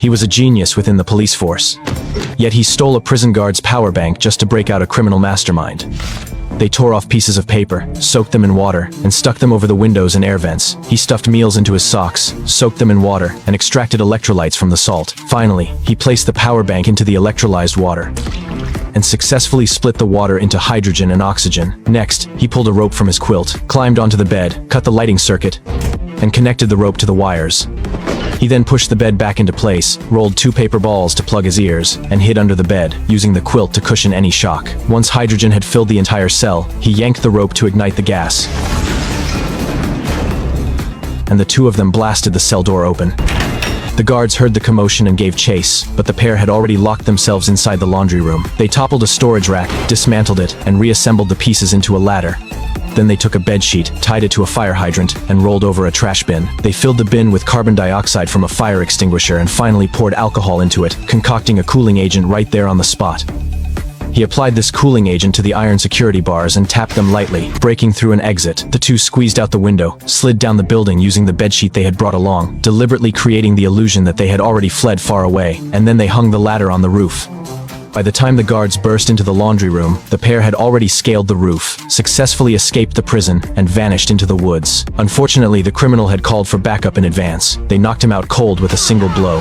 He was a genius within the police force. Yet he stole a prison guard's power bank just to break out a criminal mastermind. They tore off pieces of paper, soaked them in water, and stuck them over the windows and air vents. He stuffed meals into his socks, soaked them in water, and extracted electrolytes from the salt. Finally, he placed the power bank into the electrolyzed water and successfully split the water into hydrogen and oxygen. Next, he pulled a rope from his quilt, climbed onto the bed, cut the lighting circuit, and connected the rope to the wires. He then pushed the bed back into place, rolled 2 paper balls to plug his ears, and hid under the bed, using the quilt to cushion any shock. Once hydrogen had filled the entire cell, he yanked the rope to ignite the gas, and the two of them blasted the cell door open. The guards heard the commotion and gave chase, but the pair had already locked themselves inside the laundry room. They toppled a storage rack, dismantled it, and reassembled the pieces into a ladder. Then they took a bedsheet, tied it to a fire hydrant, and rolled over a trash bin. They filled the bin with carbon dioxide from a fire extinguisher and finally poured alcohol into it, concocting a cooling agent right there on the spot. He applied this cooling agent to the iron security bars and tapped them lightly, breaking through an exit. The two squeezed out the window, slid down the building using the bedsheet they had brought along, deliberately creating the illusion that they had already fled far away, and then they hung the ladder on the roof. By the time the guards burst into the laundry room, the pair had already scaled the roof, successfully escaped the prison, and vanished into the woods. Unfortunately, the criminal had called for backup in advance. They knocked him out cold with a single blow.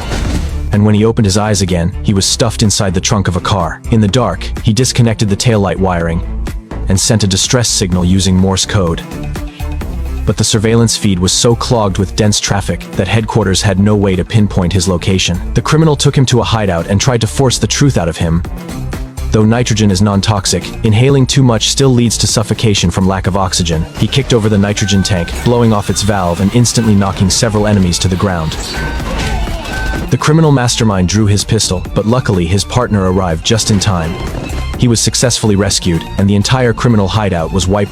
And when he opened his eyes again, he was stuffed inside the trunk of a car. In the dark, he disconnected the taillight wiring and sent a distress signal using Morse code. But the surveillance feed was so clogged with dense traffic that headquarters had no way to pinpoint his location. The criminal took him to a hideout and tried to force the truth out of him. Though nitrogen is non-toxic, inhaling too much still leads to suffocation from lack of oxygen. He kicked over the nitrogen tank, blowing off its valve and instantly knocking several enemies to the ground. The criminal mastermind drew his pistol, but luckily his partner arrived just in time. He was successfully rescued, and the entire criminal hideout was wiped